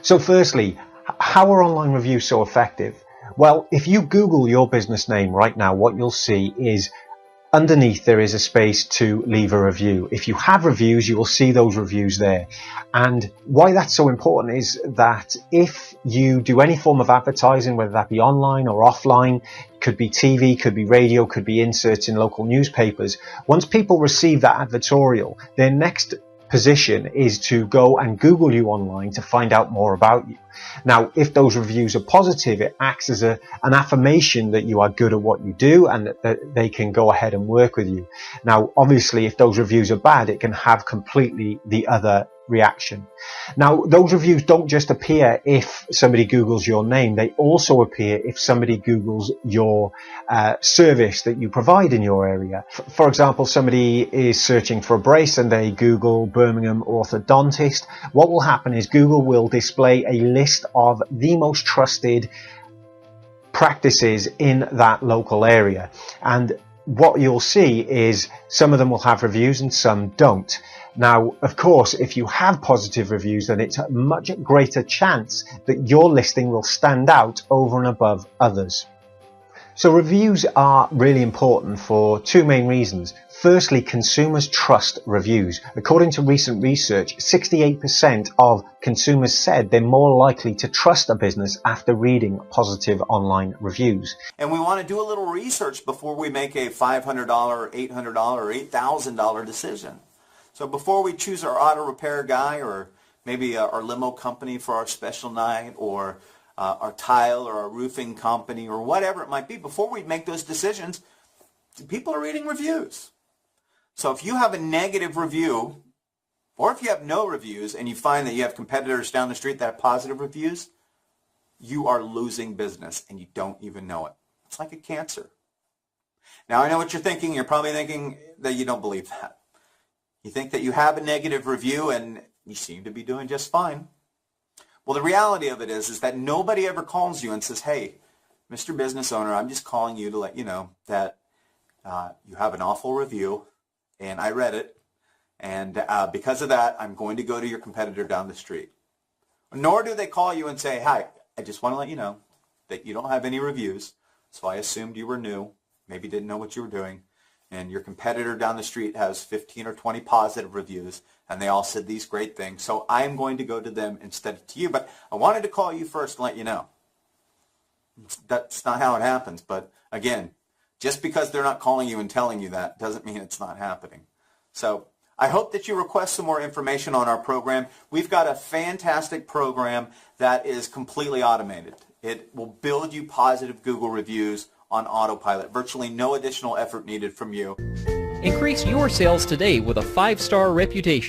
So firstly, how are online reviews so effective? Well, if you Google your business name right now, what you'll see is underneath there is a space to leave a review. If you have reviews, you will see those reviews there. And why that's so important is that if you do any form of advertising, whether that be online or offline, could be TV, could be radio, could be inserts in local newspapers, once people receive that advertorial, their next position is to go and Google you online to find out more about you. Now, if those reviews are positive, it acts as an affirmation that you are good at what you do and that they can go ahead and work with you. Now, obviously, if those reviews are bad, it can have completely the other reaction. Now, those reviews don't just appear if somebody Googles your name, they also appear if somebody Googles your service that you provide in your area. For example, somebody is searching for a brace and they Google Birmingham orthodontist. What will happen is Google will display a list of the most trusted practices in that local area. And what you'll see is some of them will have reviews and some don't. Now, of course, if you have positive reviews, then it's a much greater chance that your listing will stand out over and above others. So reviews are really important for two main reasons. Firstly, consumers trust reviews. According to recent research, 68% of consumers said they're more likely to trust a business after reading positive online reviews. And we want to do a little research before we make a $500, $800, or $8,000 decision. So before we choose our auto repair guy or maybe our limo company for our special night or our tile or our roofing company or whatever it might be, before we make those decisions, people are reading reviews. So if you have a negative review or if you have no reviews and you find that you have competitors down the street that have positive reviews, you are losing business and you don't even know it. It's like a cancer. Now I know what you're thinking. You're probably thinking that you don't believe that. You think that you have a negative review and you seem to be doing just fine. Well, the reality of it is that nobody ever calls you and says, hey, Mr. Business Owner, I'm just calling you to let you know that you have an awful review and I read it. And because of that, I'm going to go to your competitor down the street. Nor do they call you and say, hi, I just want to let you know that you don't have any reviews. So I assumed you were new, maybe didn't know what you were doing. And your competitor down the street has 15 or 20 positive reviews, and they all said these great things. So I am going to go to them instead of to you. But I wanted to call you first and let you know. That's not how it happens. But again, just because they're not calling you and telling you that doesn't mean it's not happening. So I hope that you request some more information on our program. We've got a fantastic program that is completely automated. It will build you positive Google reviews on autopilot. Virtually no additional effort needed from you. Increase your sales today with a 5-star reputation.